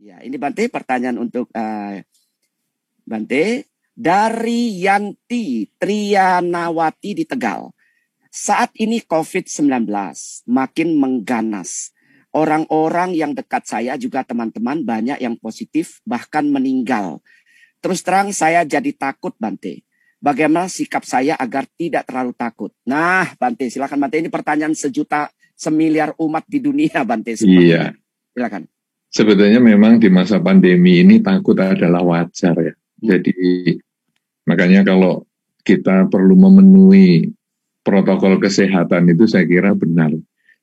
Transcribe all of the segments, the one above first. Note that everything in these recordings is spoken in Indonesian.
Ya, ini Bante pertanyaan untuk Bante dari Yanti Trianawati di Tegal. Saat ini COVID-19 makin mengganas. Orang-orang yang dekat saya juga teman-teman banyak yang positif bahkan meninggal. Terus terang saya jadi takut Bante. Bagaimana sikap saya agar tidak terlalu takut? Nah Bante silakan Bante, ini pertanyaan sejuta semiliar umat di dunia Bante. Iya. Silakan. Sebetulnya memang di masa pandemi ini takut adalah wajar ya. Jadi makanya kalau kita perlu memenuhi protokol kesehatan itu saya kira benar.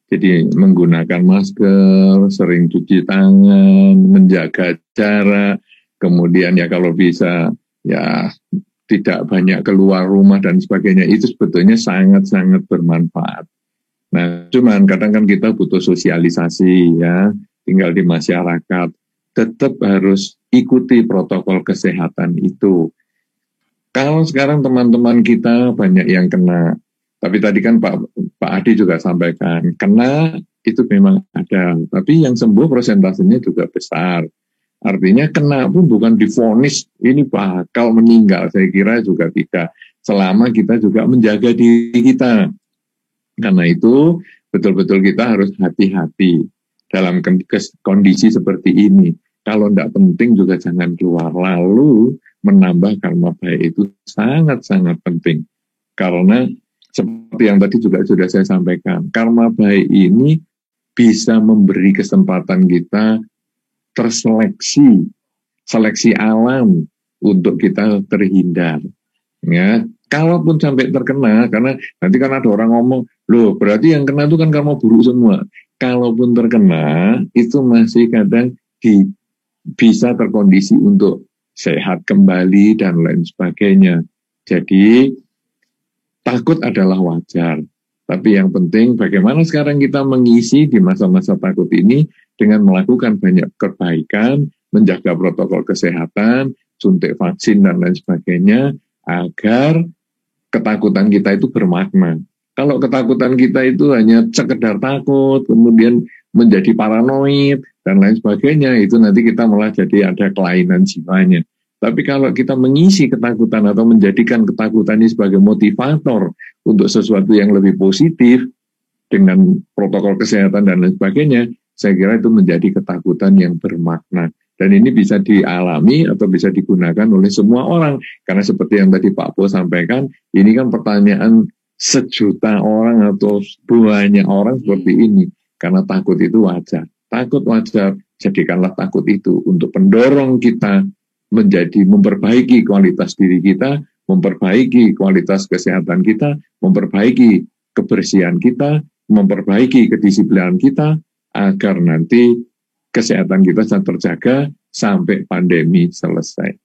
Jadi menggunakan masker, sering cuci tangan, menjaga jarak, kemudian ya kalau bisa ya tidak banyak keluar rumah dan sebagainya, itu sebetulnya sangat-sangat bermanfaat. Nah, cuman kadang kan kita butuh sosialisasi ya, tinggal di masyarakat, tetap harus ikuti protokol kesehatan itu. Kalau sekarang teman-teman kita banyak yang kena, tapi tadi kan Pak Adi juga sampaikan, kena itu memang ada, tapi yang sembuh persentasenya juga besar. Artinya kena pun bukan divonis ini bakal meninggal, saya kira juga tidak. Selama kita juga menjaga diri kita. Karena itu betul-betul kita harus hati-hati dalam kondisi seperti ini. Kalau tidak penting juga jangan keluar. Lalu menambah karma baik itu sangat-sangat penting. Karena seperti yang tadi juga sudah saya sampaikan, karma baik ini bisa memberi kesempatan kita terseleksi, seleksi alam untuk kita terhindar. Ya, kalaupun sampai terkena, karena nanti kan ada orang ngomong, loh berarti yang kena itu kan karma buruk semua. Kalaupun terkena, itu masih kadang bisa terkondisi untuk sehat kembali dan lain sebagainya. Jadi takut adalah wajar. Tapi yang penting bagaimana sekarang kita mengisi di masa-masa takut ini dengan melakukan banyak kebaikan, menjaga protokol kesehatan, suntik vaksin dan lain sebagainya, agar ketakutan kita itu bermakna. Kalau ketakutan kita itu hanya sekedar takut, kemudian menjadi paranoid dan lain sebagainya, itu nanti kita malah jadi ada kelainan jiwanya. Tapi kalau kita mengisi ketakutan atau menjadikan ketakutan ini sebagai motivator untuk sesuatu yang lebih positif dengan protokol kesehatan dan lain sebagainya, saya kira itu menjadi ketakutan yang bermakna. Dan ini bisa dialami atau bisa digunakan oleh semua orang. Karena seperti yang tadi Pak Po sampaikan, ini kan pertanyaan sejuta orang atau banyak orang seperti ini. Karena takut itu wajar. Takut wajar, jadikanlah takut itu untuk pendorong kita menjadi memperbaiki kualitas diri kita, memperbaiki kualitas kesehatan kita, memperbaiki kebersihan kita, memperbaiki kedisiplinan kita, agar nanti kesehatan kita bisa terjaga sampai pandemi selesai.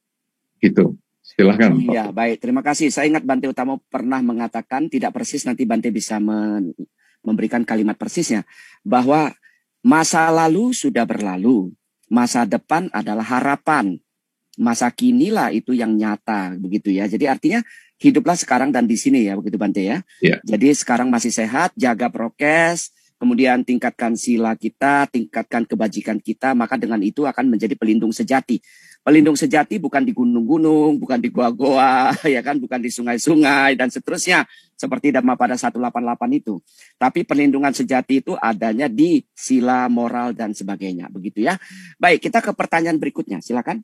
Itu. Silahkan. Iya, baik. Terima kasih. Saya ingat Bante Utamo pernah mengatakan, tidak persis nanti Bante bisa memberikan kalimat persisnya, bahwa masa lalu sudah berlalu, masa depan adalah harapan, masa kinilah itu yang nyata, begitu ya. Jadi artinya hiduplah sekarang dan di sini ya, begitu Bante ya. Yeah. Jadi sekarang masih sehat, jaga prokes, kemudian tingkatkan sila kita, tingkatkan kebajikan kita, maka dengan itu akan menjadi pelindung sejati. Pelindung sejati bukan di gunung-gunung, bukan di goa-goa, ya kan, bukan di sungai-sungai dan seterusnya, seperti Dhammapada 188 itu. Tapi perlindungan sejati itu adanya di sila, moral dan sebagainya, begitu ya. Baik, kita ke pertanyaan berikutnya, silakan.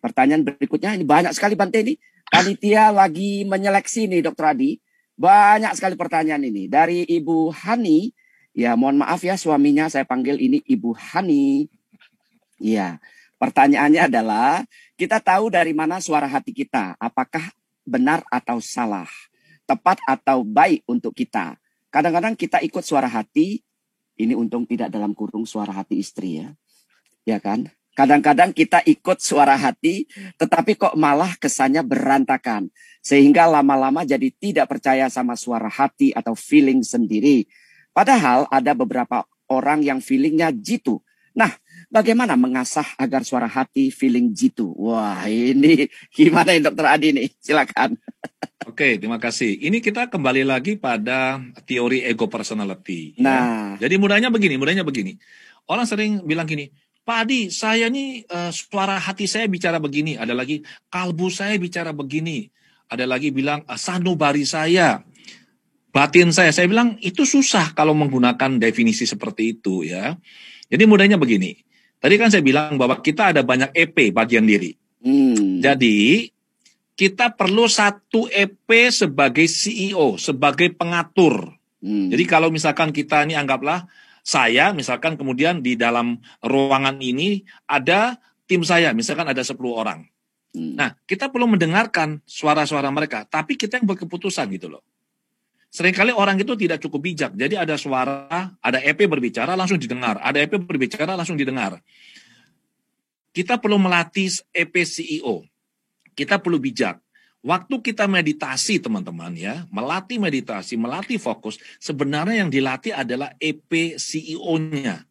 Pertanyaan berikutnya, ini banyak sekali Bante ini. Panitia lagi menyeleksi nih Dr. Adi. Banyak sekali pertanyaan ini. Dari Ibu Hani, ya mohon maaf ya suaminya saya panggil ini Ibu Hani. Ya, pertanyaannya adalah, kita tahu dari mana suara hati kita. Apakah benar atau salah? Tepat atau baik untuk kita? Kadang-kadang kita ikut suara hati, ini untung tidak dalam kurung suara hati istri ya. Ya kan? Kadang-kadang kita ikut suara hati, tetapi kok malah kesannya berantakan. Sehingga lama-lama jadi tidak percaya sama suara hati atau feeling sendiri. Padahal ada beberapa orang yang feelingnya jitu. Nah, bagaimana mengasah agar suara hati feeling jitu? Wah, ini gimana ya Dr. Adi nih? Silakan. Oke, terima kasih. Ini kita kembali lagi pada teori ego personality. Nah. Ya. Jadi mudahnya begini. Orang sering bilang gini, Pak Adi, saya nih suara hati saya bicara begini. Ada lagi, kalbu saya bicara begini. Ada lagi bilang, sanubari saya, batin saya. Saya bilang, itu susah kalau menggunakan definisi seperti itu ya. Jadi mudahnya begini. Tadi kan saya bilang bahwa kita ada banyak EP, bagian diri. Jadi, kita perlu satu EP sebagai CEO, sebagai pengatur. Jadi kalau misalkan kita ini anggaplah, saya misalkan kemudian di dalam ruangan ini ada tim saya, misalkan ada 10 orang. Nah, kita perlu mendengarkan suara-suara mereka, tapi kita yang berkeputusan gitu loh. Seringkali orang itu tidak cukup bijak, jadi ada suara, ada EP berbicara langsung didengar, ada EP berbicara langsung didengar. Kita perlu melatih EP CEO, kita perlu bijak. Waktu kita meditasi teman-teman ya, melatih meditasi, melatih fokus, sebenarnya yang dilatih adalah EP CEO-nya.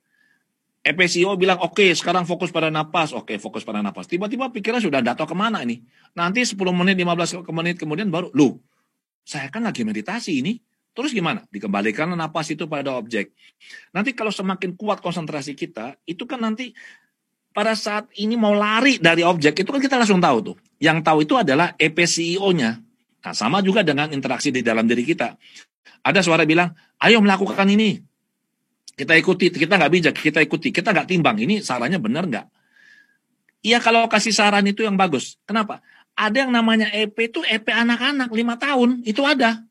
EP CEO bilang, oke, sekarang fokus pada napas, oke, fokus pada napas. Tiba-tiba pikiran sudah datang kemana ini? Nanti 10 menit, 15 menit kemudian baru, loh, saya kan lagi meditasi ini. Terus gimana? Dikembalikan napas itu pada objek. Nanti kalau semakin kuat konsentrasi kita, itu kan nanti pada saat ini mau lari dari objek, itu kan kita langsung tahu tuh. Yang tahu itu adalah EP CEO-nya. Nah, sama juga dengan interaksi di dalam diri kita. Ada suara bilang, ayo melakukan ini. Kita ikuti, kita nggak bijak, kita ikuti. Kita nggak timbang, ini sarannya benar nggak? Iya, kalau kasih saran itu yang bagus. Kenapa? Ada yang namanya EP itu EP anak-anak, 5 tahun, itu ada.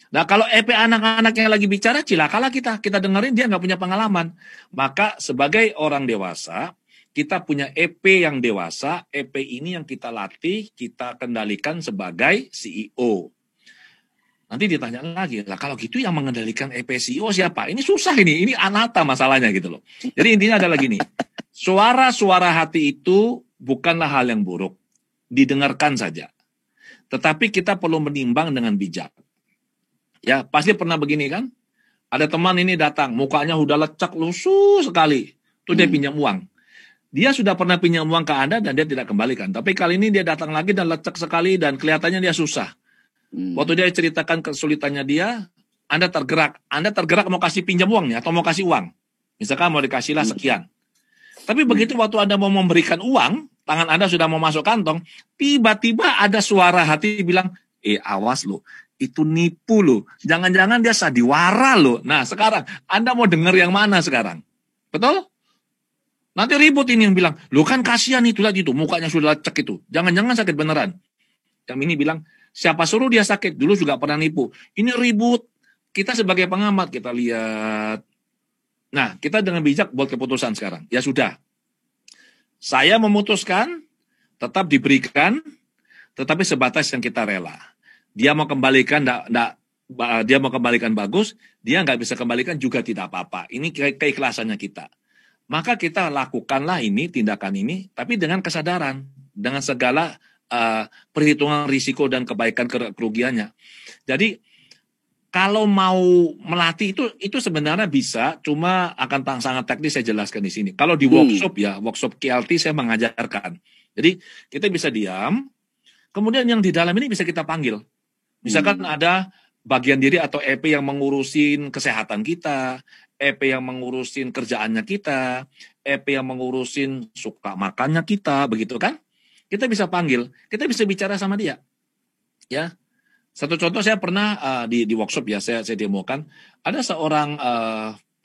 Nah, kalau EP anak-anak yang lagi bicara, cilakalah kita dengerin, dia nggak punya pengalaman. Maka sebagai orang dewasa, kita punya EP yang dewasa, EP ini yang kita latih, kita kendalikan sebagai CEO. Nanti ditanya lagi, lah kalau gitu yang mengendalikan EP CEO siapa? Ini susah ini anata masalahnya gitu loh. Jadi intinya adalah gini, suara-suara hati itu bukanlah hal yang buruk, didengarkan saja. Tetapi kita perlu menimbang dengan bijak. Ya, pasti pernah begini kan? Ada teman ini datang, mukanya udah lecek, lusuh sekali. Itu dia pinjam uang. Dia sudah pernah pinjam uang ke Anda dan dia tidak kembalikan. Tapi kali ini dia datang lagi dan lecek sekali dan kelihatannya dia susah. Waktu dia ceritakan kesulitannya dia, Anda tergerak mau kasih pinjam uangnya atau mau kasih uang. Misalkan mau dikasihlah sekian. Tapi begitu waktu Anda mau memberikan uang, tangan Anda sudah mau masuk kantong, tiba-tiba ada suara hati bilang, awas lo, itu nipu lo. Jangan-jangan dia sandiwara lo. Nah sekarang, Anda mau dengar yang mana sekarang? Betul? Nanti ribut ini yang bilang, lo kan kasihan itu lihat itu, mukanya sudah lecek itu. Jangan-jangan sakit beneran. Yang ini bilang, siapa suruh dia sakit? Dulu juga pernah nipu. Ini ribut. Kita sebagai pengamat, kita lihat. Nah, kita dengan bijak buat keputusan sekarang. Ya sudah. Saya memutuskan, tetap diberikan, tetapi sebatas yang kita rela. Dia mau kembalikan, dia mau kembalikan bagus, dia nggak bisa kembalikan juga tidak apa-apa. Ini keikhlasannya kita. Maka kita lakukanlah ini, tindakan ini, tapi dengan kesadaran, dengan segala perhitungan risiko dan kebaikan kerugiannya. Jadi kalau mau melatih itu sebenarnya bisa, cuma akan sangat teknis saya jelaskan di sini. Kalau di workshop ya, workshop KLT saya mengajarkan. Jadi kita bisa diam, kemudian yang di dalam ini bisa kita panggil. Misalkan ada bagian diri atau EP yang mengurusin kesehatan kita, EP yang mengurusin kerjaannya kita, EP yang mengurusin suka makannya kita, begitu kan? Kita bisa panggil, kita bisa bicara sama dia. Ya. Satu contoh saya pernah di workshop ya, saya demokan, ada seorang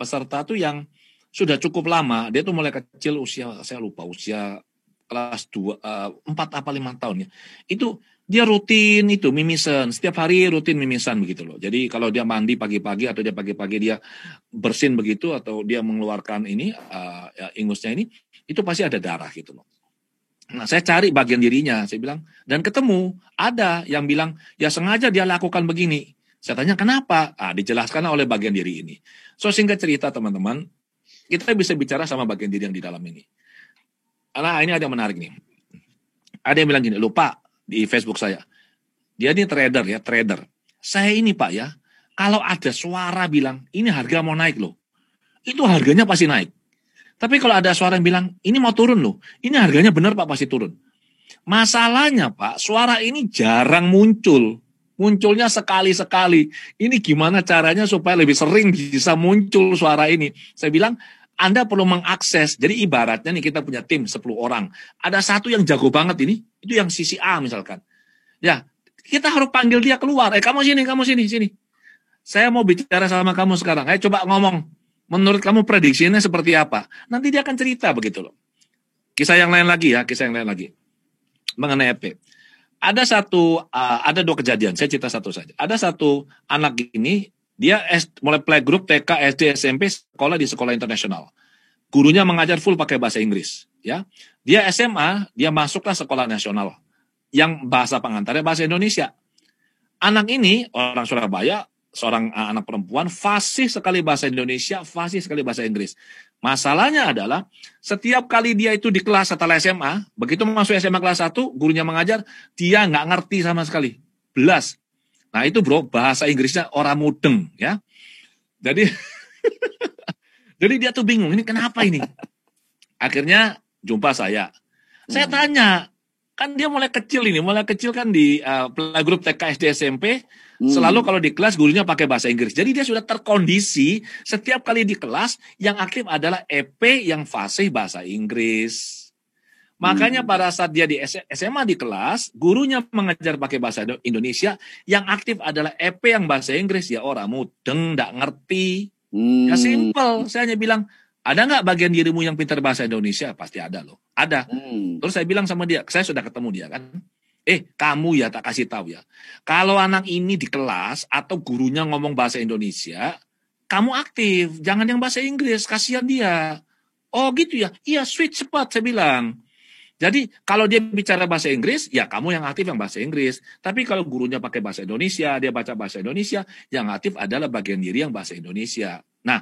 peserta tuh yang sudah cukup lama, dia tuh mulai kecil usia, saya lupa, usia kelas 4 apa 5 tahun ya. Itu dia rutin itu mimisan, setiap hari rutin mimisan begitu loh. Jadi kalau dia mandi pagi-pagi atau dia pagi-pagi dia bersin begitu atau dia mengeluarkan ini ingusnya ini, itu pasti ada darah gitu loh. Nah saya cari bagian dirinya, saya bilang, dan ketemu ada yang bilang ya sengaja dia lakukan begini. Saya tanya kenapa? Dijelaskan oleh bagian diri ini. So singkat cerita teman-teman, kita bisa bicara sama bagian diri yang di dalam ini. Nah ini ada yang menarik nih. Ada yang bilang gini, lupa di Facebook saya. Dia ini trader ya, trader. Saya ini Pak ya, kalau ada suara bilang, ini harga mau naik loh. Itu harganya pasti naik. Tapi kalau ada suara yang bilang, ini mau turun loh. Ini harganya benar Pak, pasti turun. Masalahnya Pak, suara ini jarang muncul. Munculnya sekali-sekali. Ini gimana caranya supaya lebih sering bisa muncul suara ini? Saya bilang, Anda perlu mengakses. Jadi ibaratnya nih kita punya tim 10 orang. Ada satu yang jago banget ini, itu yang sisi A misalkan. Ya, kita harus panggil dia keluar. Kamu sini. Saya mau bicara sama kamu sekarang. Coba ngomong. Menurut kamu prediksinya seperti apa? Nanti dia akan cerita begitu loh. Kisah yang lain lagi. Mengenai EP. Ada dua kejadian. Saya cerita satu saja. Ada satu anak ini, dia mulai playgroup TK, SD, SMP, sekolah di sekolah internasional. Gurunya mengajar full pakai bahasa Inggris. Ya, dia SMA, dia masuklah sekolah nasional yang bahasa pengantarnya bahasa Indonesia. Anak ini orang Surabaya, seorang anak perempuan, fasih sekali bahasa Indonesia, fasih sekali bahasa Inggris. Masalahnya adalah setiap kali dia itu di kelas setelah SMA, begitu masuk SMA kelas 1, gurunya mengajar, dia nggak ngerti sama sekali. Belas. Nah itu bro, bahasa Inggrisnya orang mudeng ya. Jadi jadi dia tuh bingung, ini kenapa ini? Akhirnya jumpa saya. Saya tanya, kan dia mulai kecil kan di playgroup TK, SD, SMP, selalu kalau di kelas gurunya pakai bahasa Inggris. Jadi dia sudah terkondisi setiap kali di kelas yang aktif adalah EP yang fasih bahasa Inggris. Makanya pada saat dia di SMA di kelas, gurunya mengajar pakai bahasa Indonesia, yang aktif adalah EP yang bahasa Inggris. Ya orang mudeng, nggak ngerti. Ya simple, saya hanya bilang, ada nggak bagian dirimu yang pintar bahasa Indonesia? Pasti ada loh, ada. Terus saya bilang sama dia, saya sudah ketemu dia kan. Kamu ya tak kasih tahu ya. Kalau anak ini di kelas atau gurunya ngomong bahasa Indonesia, kamu aktif, jangan yang bahasa Inggris, kasihan dia. Oh gitu ya, iya sweet cepat saya bilang. Jadi kalau dia bicara bahasa Inggris, ya kamu yang aktif yang bahasa Inggris. Tapi kalau gurunya pakai bahasa Indonesia, dia baca bahasa Indonesia, yang aktif adalah bagian diri yang bahasa Indonesia. Nah,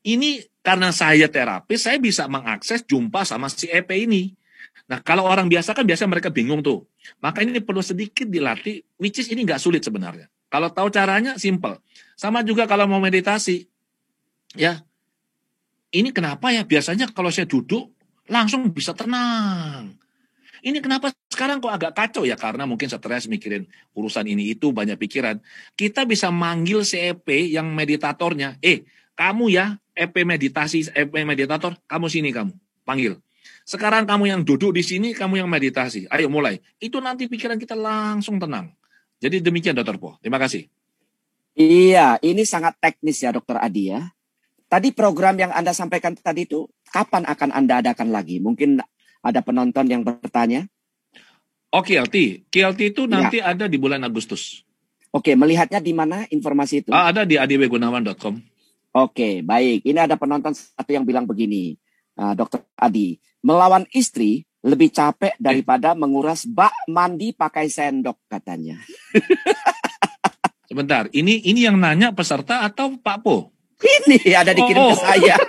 ini karena saya terapis, saya bisa mengakses jumpa sama si EP ini. Nah, kalau orang biasa kan biasa mereka bingung tuh. Maka ini perlu sedikit dilatih, which is ini nggak sulit sebenarnya. Kalau tahu caranya, simple. Sama juga kalau mau meditasi. Ya, ini kenapa ya biasanya kalau saya duduk, langsung bisa tenang. Ini kenapa sekarang kok agak kacau ya? Karena mungkin stres mikirin urusan ini itu, banyak pikiran. Kita bisa manggil si EP yang meditatornya. Kamu ya, EP meditasi, EP meditator, kamu sini kamu. Panggil. Sekarang kamu yang duduk di sini, kamu yang meditasi. Ayo mulai. Itu nanti pikiran kita langsung tenang. Jadi demikian Dr. Po. Terima kasih. Iya, ini sangat teknis ya Dr. Adi ya. Tadi program yang Anda sampaikan tadi itu, kapan akan Anda adakan lagi? Mungkin ada penonton yang bertanya. KLT. KLT itu nanti ada di bulan Agustus. Oke, melihatnya di mana informasi itu? Ada di adwgunawan.com. Oke, baik. Ini ada penonton satu yang bilang begini. Dr. Adi, melawan istri lebih capek daripada menguras bak mandi pakai sendok katanya. Sebentar, ini yang nanya peserta atau Pak Po? Ini ada dikirim ke saya.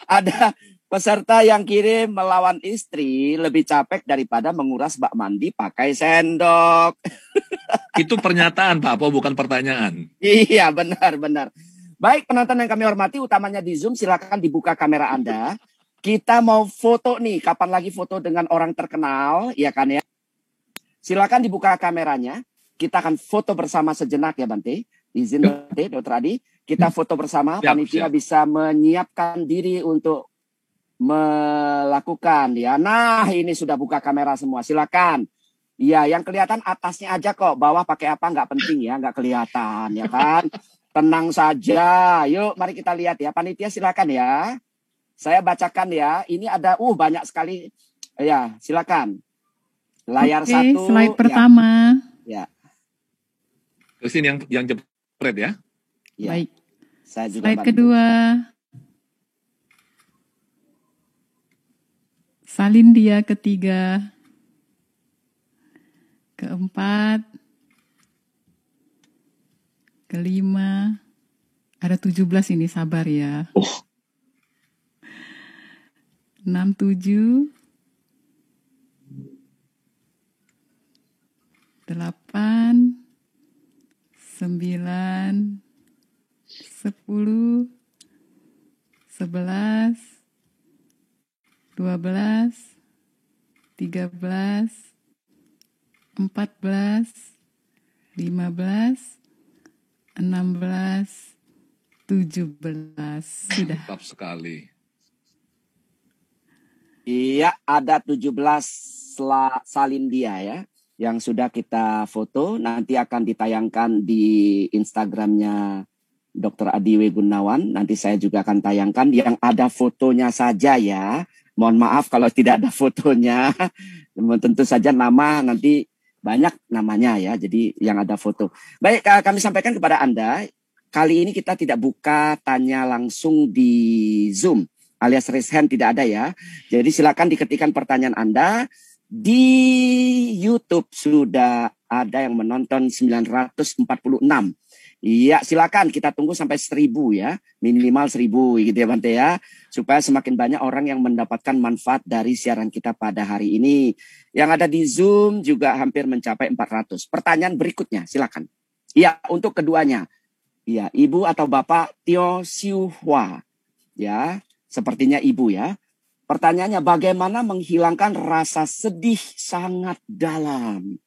Ada peserta yang kirim melawan istri lebih capek daripada menguras bak mandi pakai sendok. Itu pernyataan Pak Po, bukan pertanyaan. Iya, benar. Baik penonton yang kami hormati, utamanya di Zoom, silakan dibuka kamera Anda. Kita mau foto nih, kapan lagi foto dengan orang terkenal, ya kan ya? Silakan dibuka kameranya. Kita akan foto bersama sejenak ya Bante. Izin Bante, Dr. Adi. Kita foto bersama, panitia bisa menyiapkan diri untuk melakukan ya. Nah, ini sudah buka kamera semua. Silakan. Ya, yang kelihatan atasnya aja kok. Bawah pakai apa nggak penting ya, nggak kelihatan ya kan. Tenang saja. Yuk, mari kita lihat ya. Panitia silakan ya. Saya bacakan ya. Ini ada banyak sekali. Ya, silakan. Layar satu. Slide pertama. Ya. Terus ini yang jepret ya. Ya. Baik. Saya juga slide kedua. Salin dia ketiga. Keempat. Kelima. Ada 17 ini, sabar ya. 6, 7. 8. 9. 10. 11. 12. 13. 14. 15. 16, 17. Sudah. Mantap sekali. Iya, ada 17 Salindia ya, yang sudah kita foto. Nanti akan ditayangkan di Instagramnya Dr. Adiwe Gunawan. Nanti saya juga akan tayangkan yang ada fotonya saja ya. Mohon maaf kalau tidak ada fotonya. Tentu saja nama nanti banyak namanya ya, jadi yang ada foto. Baik, kami sampaikan kepada Anda, kali ini kita tidak buka tanya langsung di Zoom, alias raise hand tidak ada ya. Jadi silakan diketikkan pertanyaan Anda. Di YouTube sudah ada yang menonton 946. Iya, silakan kita tunggu sampai 1000 ya. Minimal 1000 gitu ya Bante ya. Supaya semakin banyak orang yang mendapatkan manfaat dari siaran kita pada hari ini. Yang ada di Zoom juga hampir mencapai 400. Pertanyaan berikutnya, silakan. Iya, untuk keduanya. Iya, Ibu atau Bapak Tio Siu Hua. Ya, sepertinya Ibu ya. Pertanyaannya, bagaimana menghilangkan rasa sedih sangat dalam,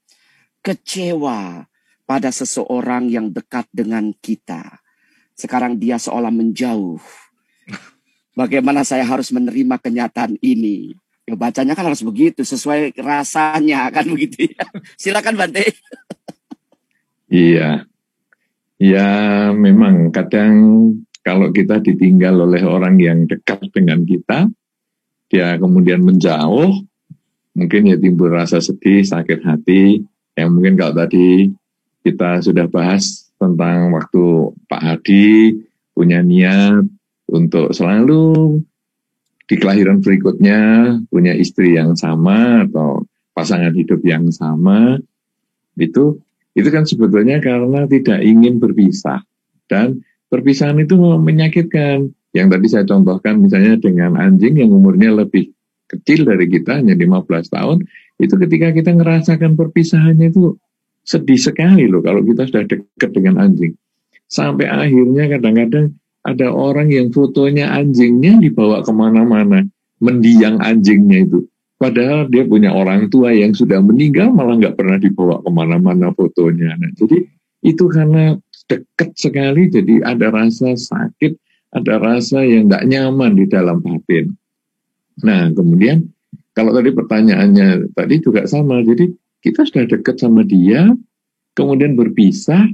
kecewa pada seseorang yang dekat dengan kita. Sekarang dia seolah menjauh. Bagaimana saya harus menerima kenyataan ini? Ya bacanya kan harus begitu, sesuai rasanya kan begitu ya. Silakan Bante. Iya, ya memang kadang kalau kita ditinggal oleh orang yang dekat dengan kita, dia kemudian menjauh, mungkin ya timbul rasa sedih, sakit hati, yang mungkin kalau tadi kita sudah bahas tentang waktu Pak Hadi punya niat untuk selalu di kelahiran berikutnya punya istri yang sama atau pasangan hidup yang sama, itu kan sebetulnya karena tidak ingin berpisah. Dan perpisahan itu menyakitkan. Yang tadi saya contohkan misalnya dengan anjing yang umurnya lebih kecil dari kita, hanya 15 tahun, itu ketika kita ngerasakan perpisahannya itu sedih sekali loh kalau kita sudah dekat dengan anjing. Sampai akhirnya kadang-kadang ada orang yang fotonya anjingnya dibawa kemana-mana, mendiang anjingnya itu. Padahal dia punya orang tua yang sudah meninggal, malah nggak pernah dibawa kemana-mana fotonya. Nah, jadi itu karena dekat sekali, jadi ada rasa sakit, ada rasa yang nggak nyaman di dalam batin. Nah, kemudian kalau tadi pertanyaannya tadi juga sama, jadi kita sudah dekat sama dia, kemudian berpisah,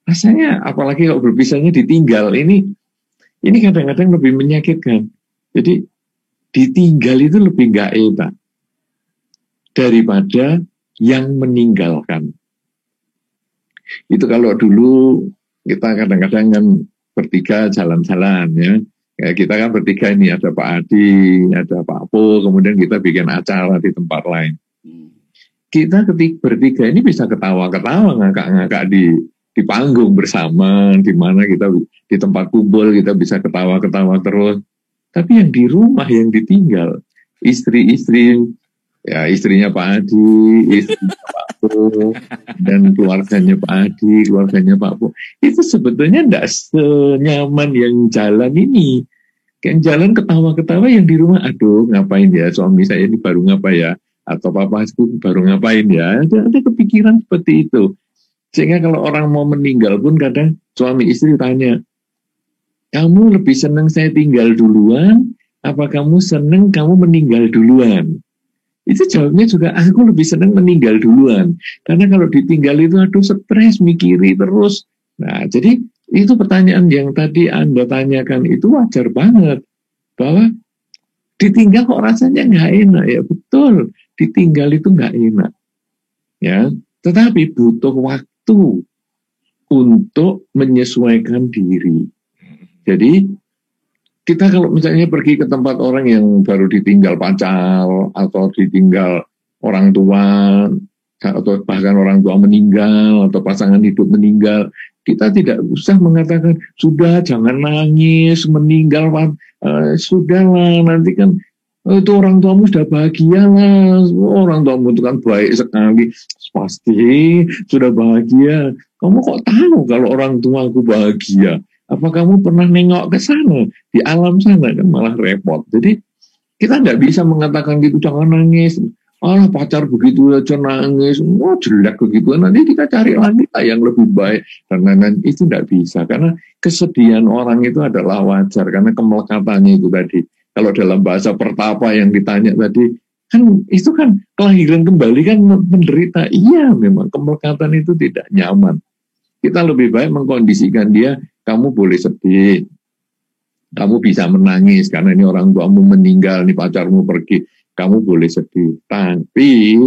rasanya apalagi kalau berpisahnya ditinggal, ini kadang-kadang lebih menyakitkan. Jadi ditinggal itu lebih nggak enak daripada yang meninggalkan. Itu kalau dulu kita kadang-kadang kan bertiga jalan-jalan ya. Kita kan bertiga ini, ada Pak Adi, ada Pak Po, kemudian kita bikin acara di tempat lain. Kita bertiga ini bisa ketawa-ketawa, ngakak-ngakak di panggung bersama, di mana kita di tempat kumpul kita bisa ketawa-ketawa terus. Tapi yang di rumah yang ditinggal, istri-istri, ya istrinya Pak Adi, istrinya Pak Po, dan keluarganya Pak Adi, keluarganya Pak Po, itu sebetulnya tidak senyaman yang jalan ini. Yang jalan ketawa-ketawa, yang di rumah, aduh ngapain ya suami saya ini baru ngapain ya, atau papa aku baru ngapain ya, ada kepikiran seperti itu. Sehingga kalau orang mau meninggal pun kadang suami istri tanya, kamu lebih senang saya tinggal duluan, apa kamu senang kamu meninggal duluan? Itu jawabnya juga, aku lebih senang meninggal duluan. Karena kalau ditinggal itu aduh stres, mikiri terus. Nah, jadi itu pertanyaan yang tadi Anda tanyakan itu wajar banget. Bahwa ditinggal kok rasanya nggak enak. Ya betul, ditinggal itu nggak enak. Ya, tetapi butuh waktu untuk menyesuaikan diri. Jadi kita kalau misalnya pergi ke tempat orang yang baru ditinggal pacar atau ditinggal orang tua atau bahkan orang tua meninggal atau pasangan hidup meninggal, kita tidak usah mengatakan sudah jangan nangis meninggal, sudahlah nanti kan itu orang tuamu sudah bahagia lah, orang tuamu itu kan baik sekali, pasti sudah bahagia. Kamu kok tahu kalau orang tuaku bahagia? Apa kamu pernah nengok ke sana, di alam sana? Kan malah repot. Jadi kita nggak bisa mengatakan gitu, jangan nangis. pacar begitu aja nangis, jelek begitu, nanti kita cari lagi yang lebih baik. Karena itu tidak bisa, karena kesedihan orang itu adalah wajar, karena kemelekatannya itu tadi. Kalau dalam bahasa pertapa yang ditanya tadi, kan itu kan kelahiran kembali kan menderita. Iya, memang kemelekatan itu tidak nyaman. Kita lebih baik mengkondisikan dia, kamu boleh sedih, kamu bisa menangis karena ini orang tuamu meninggal, nih pacarmu pergi. Kamu boleh sedih, tapi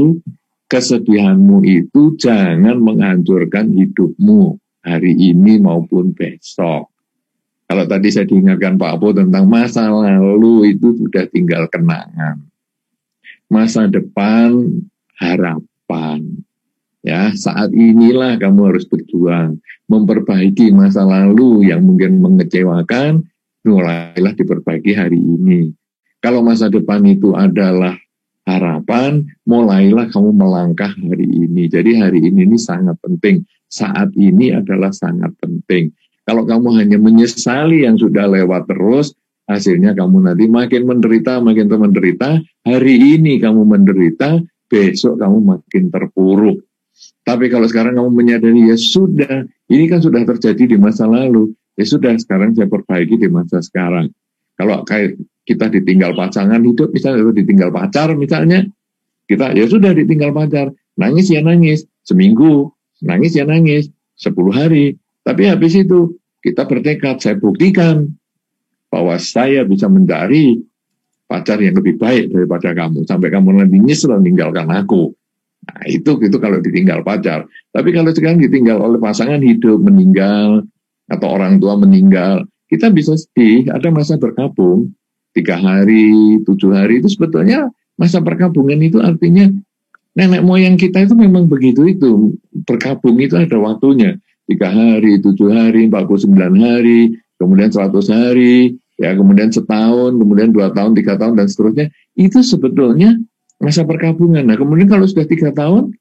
kesedihanmu itu jangan menghancurkan hidupmu hari ini maupun besok. Kalau tadi saya diingatkan Pak Apo tentang masa lalu itu sudah tinggal kenangan. Masa depan harapan. Ya, saat inilah kamu harus berjuang memperbaiki masa lalu yang mungkin mengecewakan, mulailah diperbaiki hari ini. Kalau masa depan itu adalah harapan, mulailah kamu melangkah hari ini. Jadi hari ini sangat penting. Saat ini adalah sangat penting. Kalau kamu hanya menyesali yang sudah lewat terus, hasilnya kamu nanti makin menderita. Hari ini kamu menderita, besok kamu makin terpuruk. Tapi kalau sekarang kamu menyadari, ya sudah, ini kan sudah terjadi di masa lalu. Ya sudah, sekarang saya perbaiki di masa sekarang. Kalau kayak kita ditinggal pasangan hidup, misalnya ditinggal pacar misalnya, kita ya sudah ditinggal pacar, nangis ya nangis, seminggu, nangis ya nangis, 10 hari, tapi habis itu kita bertekad, saya buktikan bahwa saya bisa mencari pacar yang lebih baik daripada kamu, sampai kamu nanti nyesel meninggalkan aku. Nah itu kalau ditinggal pacar. Tapi kalau sekarang ditinggal oleh pasangan hidup, meninggal, atau orang tua meninggal, kita bisa sedih, ada masa berkabung, 3 hari, 7 hari, itu sebetulnya masa perkabungan itu artinya nenek moyang kita itu memang begitu itu. Berkabung itu ada waktunya. 3 hari, 7 hari, 49 hari, kemudian 100 hari, ya kemudian setahun, kemudian 2 tahun, 3 tahun, dan seterusnya. Itu sebetulnya masa perkabungan. Nah kemudian kalau sudah 3 tahun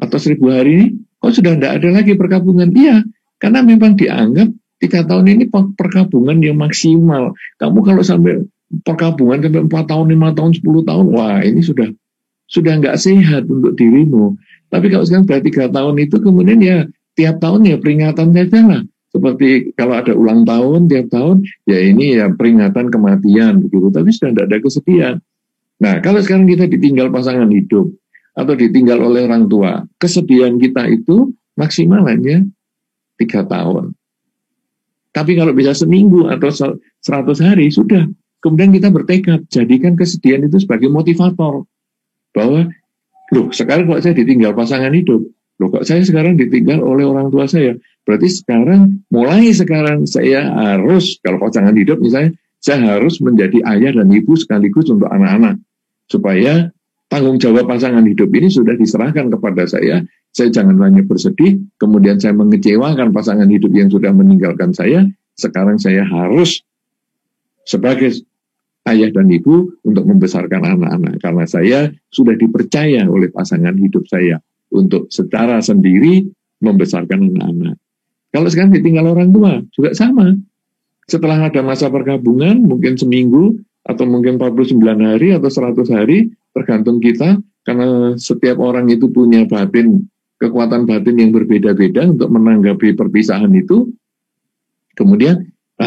atau 1000 hari ini, kok sudah tidak ada lagi perkabungan? Iya, karena memang dianggap 3 tahun ini perkabungan yang maksimal. Kamu kalau sampai perkabungan sampai 4 tahun, 5 tahun, 10 tahun, wah ini sudah nggak sehat untuk dirimu. Tapi kalau sekarang sudah 3 tahun itu, kemudian ya tiap tahun ya peringatan saja lah. Seperti kalau ada ulang tahun tiap tahun, ya ini ya peringatan kematian begitu. Tapi sudah tidak ada kesedihan. Nah kalau sekarang kita ditinggal pasangan hidup atau ditinggal oleh orang tua, kesedihan kita itu maksimal hanya 3 tahun. Tapi kalau bisa seminggu atau 100 hari, sudah. Kemudian kita bertekad, jadikan kesedihan itu sebagai motivator. Bahwa, loh sekarang kok saya ditinggal pasangan hidup, loh kok saya sekarang ditinggal oleh orang tua saya. Berarti mulai sekarang saya harus, kalau pasangan hidup misalnya, saya harus menjadi ayah dan ibu sekaligus untuk anak-anak. Supaya tanggung jawab pasangan hidup ini sudah diserahkan kepada saya. Saya jangan hanya bersedih, kemudian saya mengecewakan pasangan hidup yang sudah meninggalkan saya. Sekarang saya harus sebagai ayah dan ibu untuk membesarkan anak-anak. Karena saya sudah dipercaya oleh pasangan hidup saya untuk secara sendiri membesarkan anak-anak. Kalau sekarang ditinggal orang tua, juga sama. Setelah ada masa perkabungan, mungkin seminggu, atau mungkin 49 hari, atau 100 hari, tergantung kita, karena setiap orang itu punya kekuatan batin yang berbeda-beda untuk menanggapi perpisahan itu. Kemudian,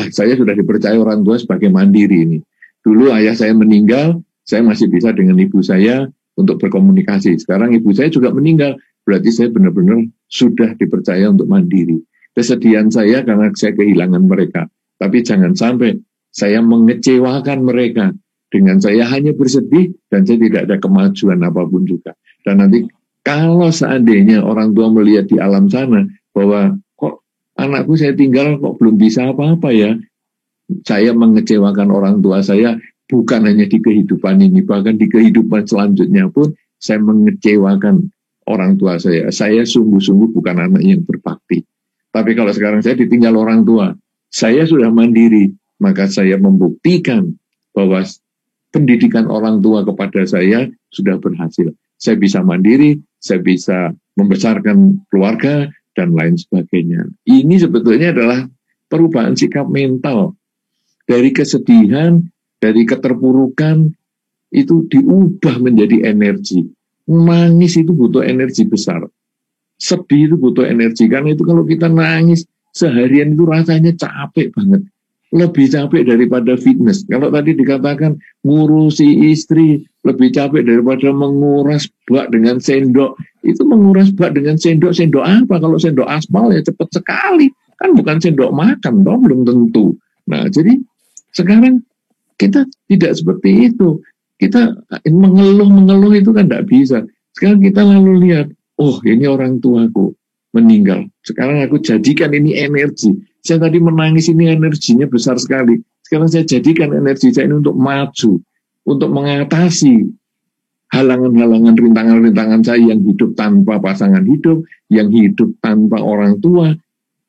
saya sudah dipercaya orang tua sebagai mandiri ini. Dulu ayah saya meninggal, saya masih bisa dengan ibu saya untuk berkomunikasi. Sekarang ibu saya juga meninggal, berarti saya benar-benar sudah dipercaya untuk mandiri. Kesedihan saya karena saya kehilangan mereka. Tapi jangan sampai saya mengecewakan mereka dengan saya hanya bersedih dan saya tidak ada kemajuan apapun juga. Dan nanti kalau seandainya orang tua melihat di alam sana bahwa kok anakku saya tinggal kok belum bisa apa-apa ya, saya mengecewakan orang tua saya bukan hanya di kehidupan ini, bahkan di kehidupan selanjutnya pun saya mengecewakan orang tua saya. Saya sungguh-sungguh bukan anak yang berbakti. Tapi kalau sekarang saya ditinggal orang tua, saya sudah mandiri, maka saya membuktikan bahwa pendidikan orang tua kepada saya sudah berhasil. Saya bisa mandiri, saya bisa membesarkan keluarga, dan lain sebagainya. Ini sebetulnya adalah perubahan sikap mental. Dari kesedihan, dari keterpurukan, itu diubah menjadi energi. Nangis itu butuh energi besar. Sedih itu butuh energi. Karena itu kalau kita nangis seharian itu rasanya capek banget. Lebih capek daripada fitness. Kalau tadi dikatakan ngurusi istri lebih capek daripada menguras bak dengan sendok. Itu menguras bak dengan sendok apa? Kalau sendok aspal ya cepat sekali. Kan bukan sendok makan, toh belum tentu. Nah, jadi sekarang kita tidak seperti itu. Kita mengeluh itu kan tidak bisa. Sekarang kita lalu lihat, oh ini orang tuaku meninggal. Sekarang aku jadikan ini energi. Saya tadi menangis ini energinya besar sekali. Sekarang saya jadikan energi saya ini untuk maju. Untuk mengatasi halangan-halangan, rintangan-rintangan saya yang hidup tanpa pasangan hidup, yang hidup tanpa orang tua.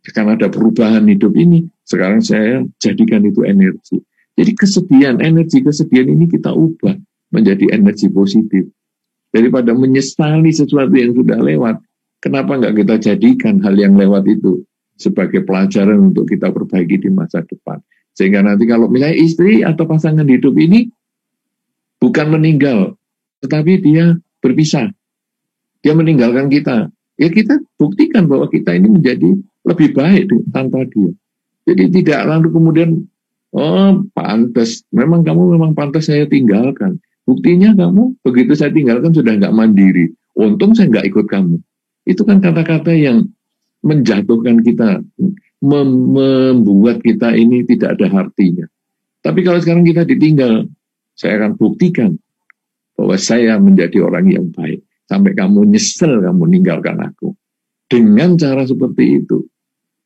Karena ada perubahan hidup ini, sekarang saya jadikan itu energi. Jadi energi kesedihan ini kita ubah menjadi energi positif. Daripada menyesali sesuatu yang sudah lewat, kenapa nggak kita jadikan hal yang lewat itu sebagai pelajaran untuk kita perbaiki di masa depan. Sehingga nanti kalau misalnya istri atau pasangan hidup ini bukan meninggal, tetapi dia berpisah. Dia meninggalkan kita. Ya kita buktikan bahwa kita ini menjadi lebih baik tanpa dia. Jadi tidak lalu kemudian, oh pantas, kamu memang pantas saya tinggalkan. Buktinya kamu begitu saya tinggalkan sudah nggak mandiri. Untung saya nggak ikut kamu. Itu kan kata-kata yang menjatuhkan kita, membuat kita ini tidak ada artinya. Tapi kalau sekarang kita ditinggal, saya akan buktikan bahwa saya menjadi orang yang baik. Sampai kamu nyesel kamu meninggalkan aku. Dengan cara seperti itu,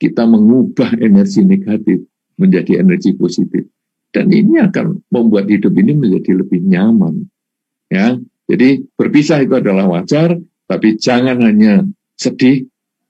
kita mengubah energi negatif menjadi energi positif. Dan ini akan membuat hidup ini menjadi lebih nyaman. Ya, jadi berpisah itu adalah wajar, tapi jangan hanya sedih.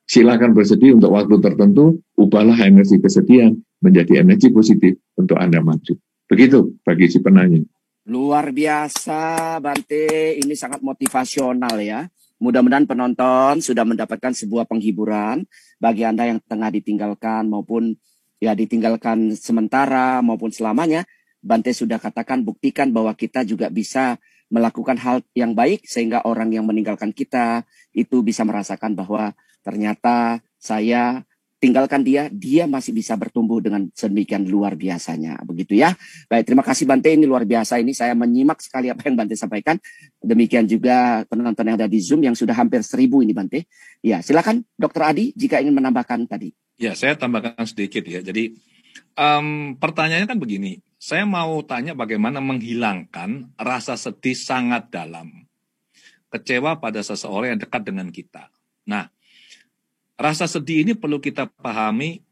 Silakan bersedih untuk waktu tertentu, ubahlah energi kesedihan menjadi energi positif untuk Anda maju. Begitu bagi si penanya. Luar biasa, Bante. Ini sangat motivasional ya. Mudah-mudahan penonton sudah mendapatkan sebuah penghiburan bagi Anda yang tengah ditinggalkan maupun ya ditinggalkan sementara maupun selamanya. Bante sudah katakan, buktikan bahwa kita juga bisa melakukan hal yang baik sehingga orang yang meninggalkan kita itu bisa merasakan bahwa ternyata saya tinggalkan dia masih bisa bertumbuh dengan sedemikian luar biasanya. Begitu ya. Baik, terima kasih Bante, ini luar biasa. Ini saya menyimak sekali apa yang Bante sampaikan. Demikian juga penonton yang ada di Zoom yang sudah hampir 1000 ini Bante. Ya, silakan Dr. Adi jika ingin menambahkan tadi. Ya, saya tambahkan sedikit ya. Jadi pertanyaannya kan begini. Saya mau tanya bagaimana menghilangkan rasa sedih sangat dalam. Kecewa pada seseorang yang dekat dengan kita. Nah, rasa sedih ini perlu kita pahami,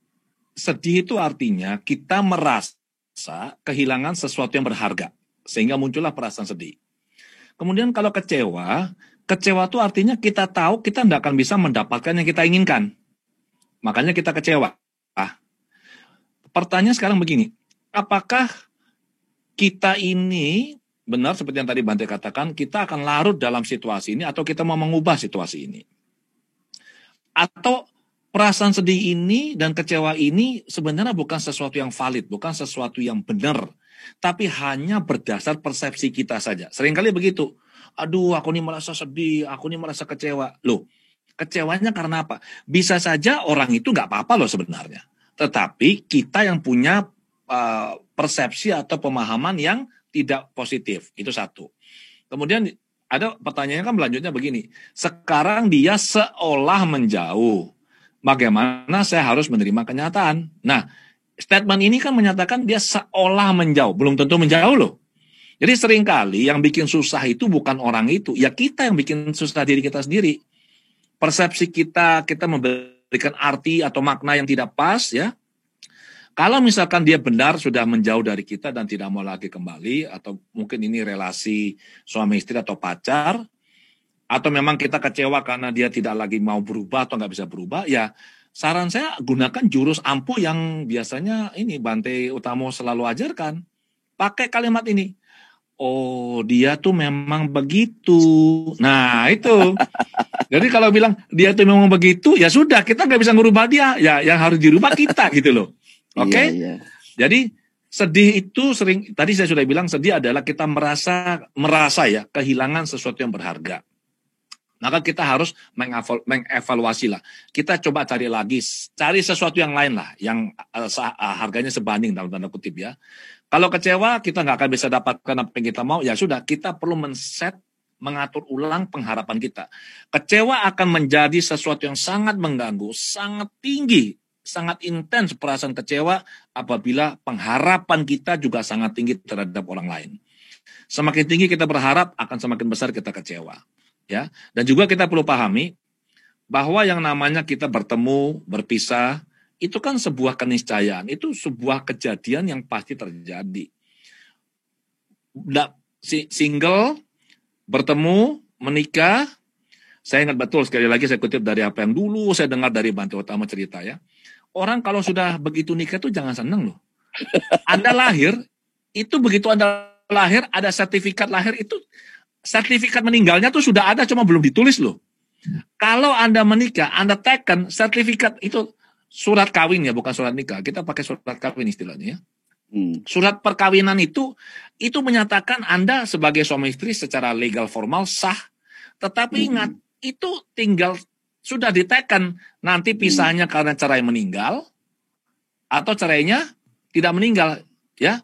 sedih itu artinya kita merasa kehilangan sesuatu yang berharga. Sehingga muncullah perasaan sedih. Kemudian kalau kecewa itu artinya kita tahu kita tidak akan bisa mendapatkan yang kita inginkan. Makanya kita kecewa. Pertanyaan sekarang begini, apakah kita ini, benar seperti yang tadi Bante katakan, kita akan larut dalam situasi ini atau kita mau mengubah situasi ini? Atau perasaan sedih ini dan kecewa ini sebenarnya bukan sesuatu yang valid, bukan sesuatu yang benar, tapi hanya berdasar persepsi kita saja. Seringkali begitu. Aduh, aku ini merasa sedih, aku ini merasa kecewa. Loh, kecewanya karena apa? Bisa saja orang itu nggak apa-apa loh sebenarnya. Tetapi kita yang punya persepsi atau pemahaman yang tidak positif. Itu satu. Kemudian ada pertanyaannya kan selanjutnya begini. Sekarang dia seolah menjauh. Bagaimana saya harus menerima kenyataan? Nah, statement ini kan menyatakan dia seolah menjauh. Belum tentu menjauh loh. Jadi seringkali yang bikin susah itu bukan orang itu. Ya kita yang bikin susah diri kita sendiri. Persepsi kita memberikan arti atau makna yang tidak pas ya. Kalau misalkan dia benar sudah menjauh dari kita dan tidak mau lagi kembali, atau mungkin ini relasi suami istri atau pacar, atau memang kita kecewa karena dia tidak lagi mau berubah atau nggak bisa berubah, ya saran saya gunakan jurus ampuh yang biasanya ini Bante Utamo selalu ajarkan. Pakai kalimat ini. Oh, dia tuh memang begitu. Nah, itu. Jadi kalau bilang dia tuh memang begitu, ya sudah, kita nggak bisa merubah dia. Ya, yang harus dirubah kita gitu loh. Oke? Iya. Jadi Sedih itu sering, tadi saya sudah bilang sedih adalah kita merasa ya kehilangan sesuatu yang berharga. Maka kita harus mengevaluasi lah. Kita coba cari lagi, cari sesuatu yang lain lah, yang harganya sebanding dalam tanda kutip ya. Kalau kecewa kita nggak akan bisa dapatkan apa yang kita mau, ya sudah kita perlu mengatur ulang pengharapan kita. Kecewa akan menjadi sesuatu yang sangat mengganggu, sangat tinggi, sangat intens perasaan kecewa apabila pengharapan kita juga sangat tinggi terhadap orang lain. Semakin tinggi kita berharap, akan semakin besar kita kecewa. Ya, dan juga kita perlu pahami bahwa yang namanya kita bertemu, berpisah, itu kan sebuah keniscayaan, itu sebuah kejadian yang pasti terjadi. Single, bertemu, menikah, saya ingat betul, sekali lagi saya kutip dari apa yang dulu saya dengar dari Bante Utama cerita ya. Orang kalau sudah begitu nikah tuh jangan seneng loh. Anda lahir, itu begitu Anda lahir, ada sertifikat lahir itu, sertifikat meninggalnya tuh sudah ada, cuma belum ditulis loh. Kalau Anda menikah, Anda teken sertifikat itu surat kawin ya, bukan surat nikah. Kita pakai surat kawin istilahnya ya. Surat perkawinan itu menyatakan Anda sebagai suami istri secara legal formal sah. Tetapi ingat, itu tinggal sudah diteken nanti pisahnya karena cerai meninggal atau cerainya tidak meninggal ya.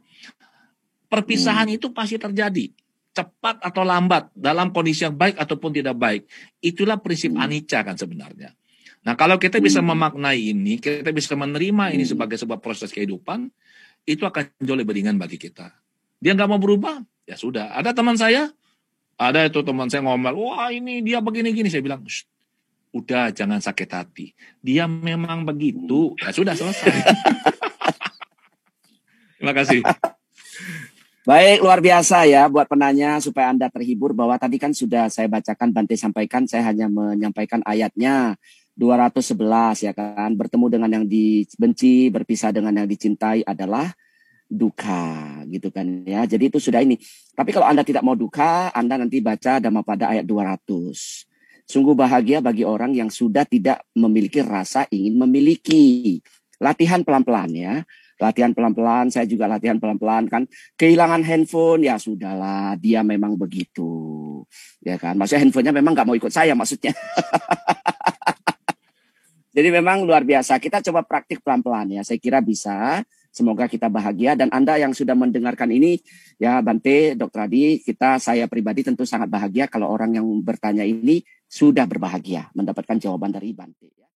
Perpisahan itu pasti terjadi. Cepat atau lambat, dalam kondisi yang baik ataupun tidak baik. Itulah prinsip anicca kan sebenarnya. Nah kalau kita bisa memaknai ini, kita bisa menerima ini sebagai sebuah proses kehidupan, itu akan jauh lebih ringan bagi kita. Dia nggak mau berubah, ya sudah. Ada teman saya ngomel, wah ini dia begini-gini. Saya bilang, udah jangan sakit hati. Dia memang begitu, ya sudah selesai. Terima kasih. Baik, luar biasa ya buat penanya supaya Anda terhibur bahwa tadi kan sudah saya bacakan, Bante sampaikan, saya hanya menyampaikan ayatnya 211 ya kan. Bertemu dengan yang dibenci, berpisah dengan yang dicintai adalah duka gitu kan ya. Jadi itu sudah ini. Tapi kalau Anda tidak mau duka, Anda nanti baca Dhammapada ayat 200. Sungguh bahagia bagi orang yang sudah tidak memiliki rasa ingin memiliki. Latihan pelan-pelan ya. Latihan pelan-pelan, saya juga latihan pelan-pelan kan. Kehilangan handphone, ya sudahlah, dia memang begitu. Ya kan, maksudnya handphonenya memang nggak mau ikut saya maksudnya. Jadi memang luar biasa, kita coba praktik pelan-pelan ya. Saya kira bisa, semoga kita bahagia. Dan Anda yang sudah mendengarkan ini, ya Bante, Dr. Adi, saya pribadi tentu sangat bahagia kalau orang yang bertanya ini sudah berbahagia, mendapatkan jawaban dari Bante.